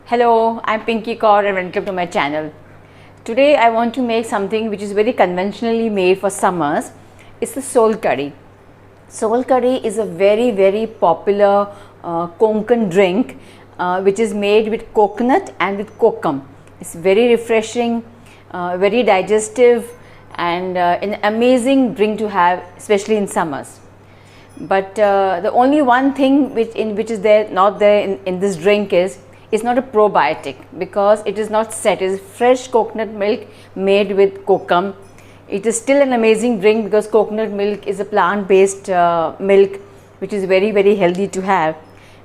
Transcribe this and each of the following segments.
Hello, I'm Pinky Kaur and welcome to my channel. Today I want to make something which is very conventionally made for summers. It's the Sol Curry. Sol Curry is a very popular Konkan drink which is made with coconut and with kokum. It's very refreshing, very digestive and an amazing drink to have, especially in summers. But the only one thing which is not there in this drink is it's not a probiotic, because it is not set. It is fresh coconut milk made with kokum. It is still an amazing drink because coconut milk is a plant-based milk which is very healthy to have.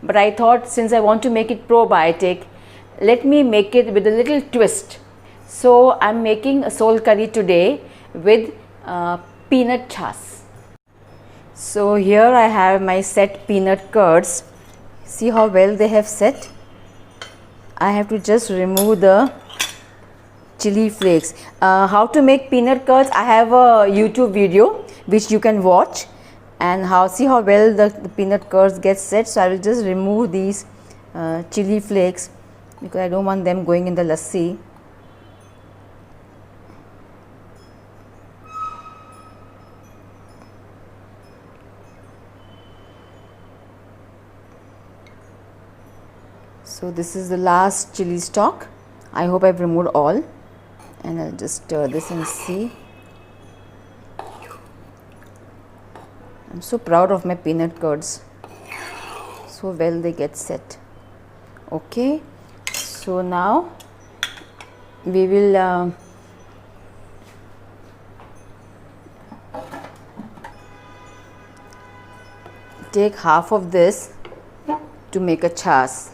But I thought, since I want to make it probiotic, let me make it with a little twist. So I'm making a Sol Curry today with peanut chas. So here I have my set peanut curds. See how well they have set. I have to just remove the chili flakes. How to make peanut curds, I have a YouTube video which you can watch, and see how well the peanut curds get set. So I will just remove these chili flakes because I don't want them going in the lassi. So this is the last chili stock. I hope I've removed all, and I'll just stir this and see. I'm so proud of my peanut curds. So well they get set. Okay, so now we will take half of this to make a chas.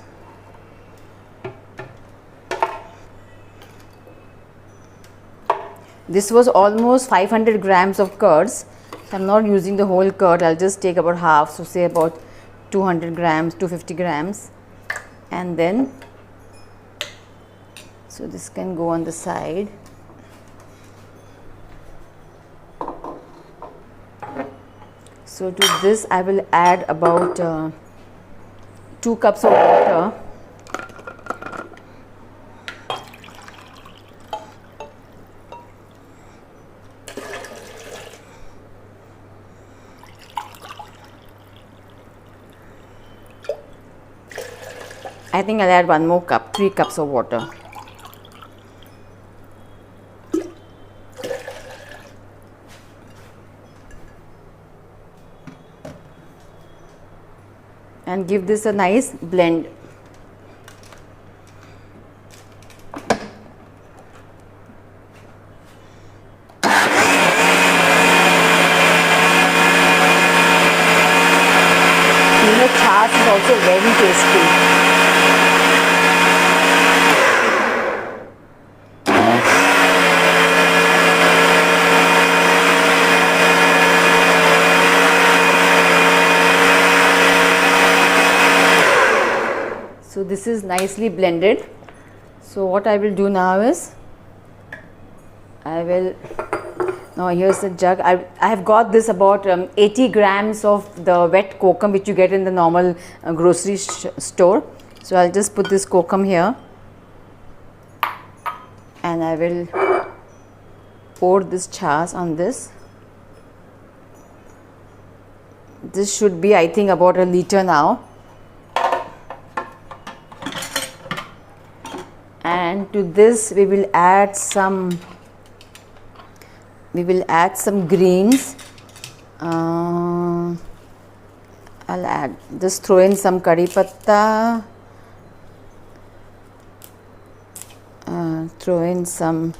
This was almost 500 grams of curds. So I'm not using the whole curd. I'll just take about half, so say about 200 grams, 250 grams. And then, so this can go on the side. So to this I will add about 2 cups of water. I think I'll add 1 more cup, 3 cups of water. And give this a nice blend. Peanut chas is also very tasty. So this is nicely blended. So what I will do now is, now here's the jug. I have got this about 80 grams of the wet kokum which you get in the normal grocery store. So I'll just put this kokum here, and I will pour this chas on this. This should be, I think, about 1 liter now. And to this we will add some greens. I'll just throw in some curry patta, throw in some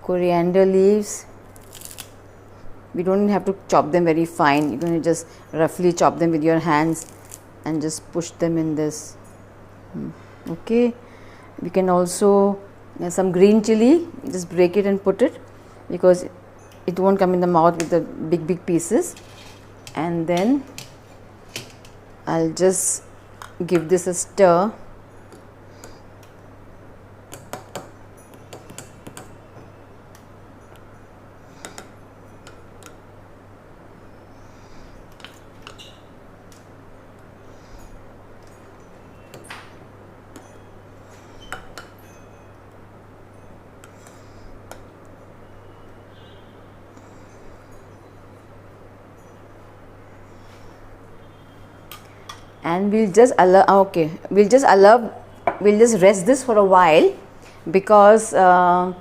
coriander leaves. We don't have to chop them very fine. You can just roughly chop them with your hands and just push them in this. Okay, we can also some green chili, just break it and put it, because it won't come in the mouth with the big pieces. And then I'll just give this a stir. and we'll just allow, we'll just rest this for a while, because the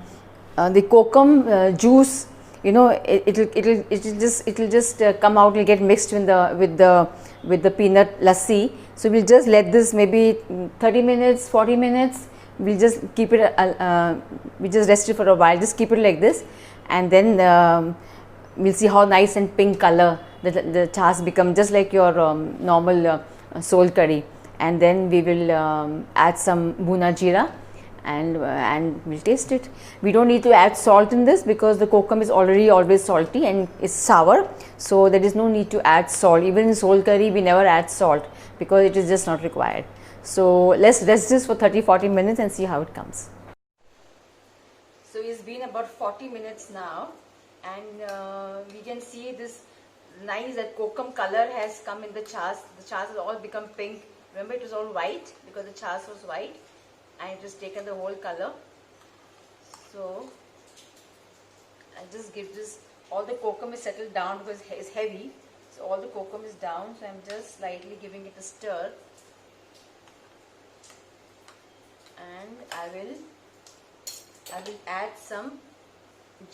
kokum juice, you know, it'll just come out, it'll get mixed with the peanut lassi. So we'll just let this maybe 30 minutes, 40 minutes. We'll just keep it, we just rest it for a while, just keep it like this, and then we'll see how nice and pink color the chas become, just like your normal sol curry. And then we will add some bhuna jeera, and we'll taste it. We don't need to add salt in this because the kokum is already always salty and it's sour, so there is no need to add salt. Even in sol curry we never add salt because it is just not required. So let's rest this for 30-40 minutes and see how it comes. So it's been about 40 minutes now, and we can see this nice that kokum color has come in the chas. The chas has all become pink. Remember, it was all white because the chas was white, and it has taken the whole color. So I just give this, all the kokum is settled down because it's heavy, so all the kokum is down. So I'm just slightly giving it a stir, and I will add some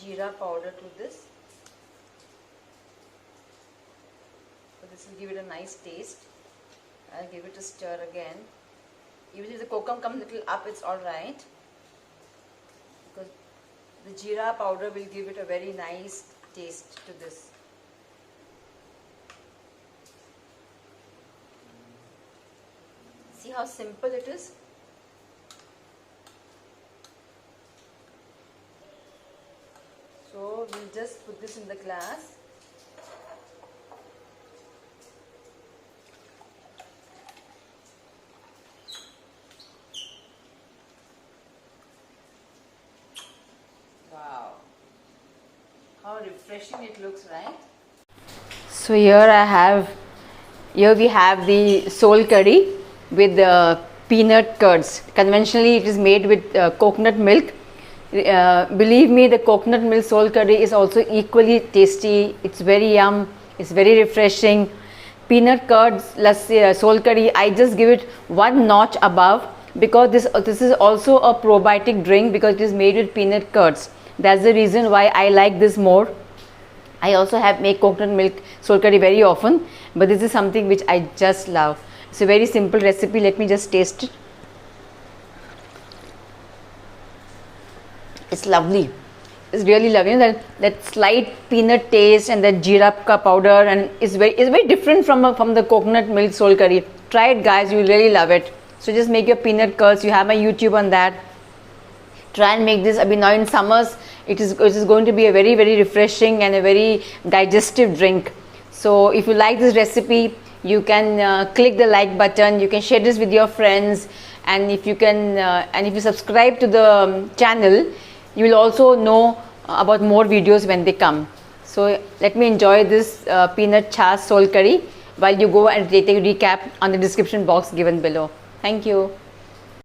jeera powder to this. So this will give it a nice taste. I'll give it a stir again. Even if the kokum comes a little up, it's alright, because the jeera powder will give it a very nice taste to this. See how simple it is? So we'll just put this in the glass. Wow, how refreshing it looks, right? So here we have the sol curry with the peanut curds. Conventionally it is made with coconut milk. Believe me, the coconut milk sol curry is also equally tasty. It's very yum, it's very refreshing. Peanut curds sol curry, I just give it one notch above, because this is also a probiotic drink because it is made with peanut curds. That's the reason why I like this more. I also make coconut milk sol curry very often, but this is something which I just love. It's a very simple recipe. Let me just taste it. It's lovely. It's really lovely. You know, that slight peanut taste and that jeera ka powder, and it's very different from the coconut milk sol curry. Try it, guys. You will really love it. So just make your peanut curds. You have my YouTube on that. Try and make this. I mean, now in summers, it is going to be a very, very refreshing and a very digestive drink. So if you like this recipe, you can click the like button. You can share this with your friends, and if you subscribe to the channel, you will also know about more videos when they come. So let me enjoy this peanut chas sol curry while you go and take a recap on the description box given below. Thank you.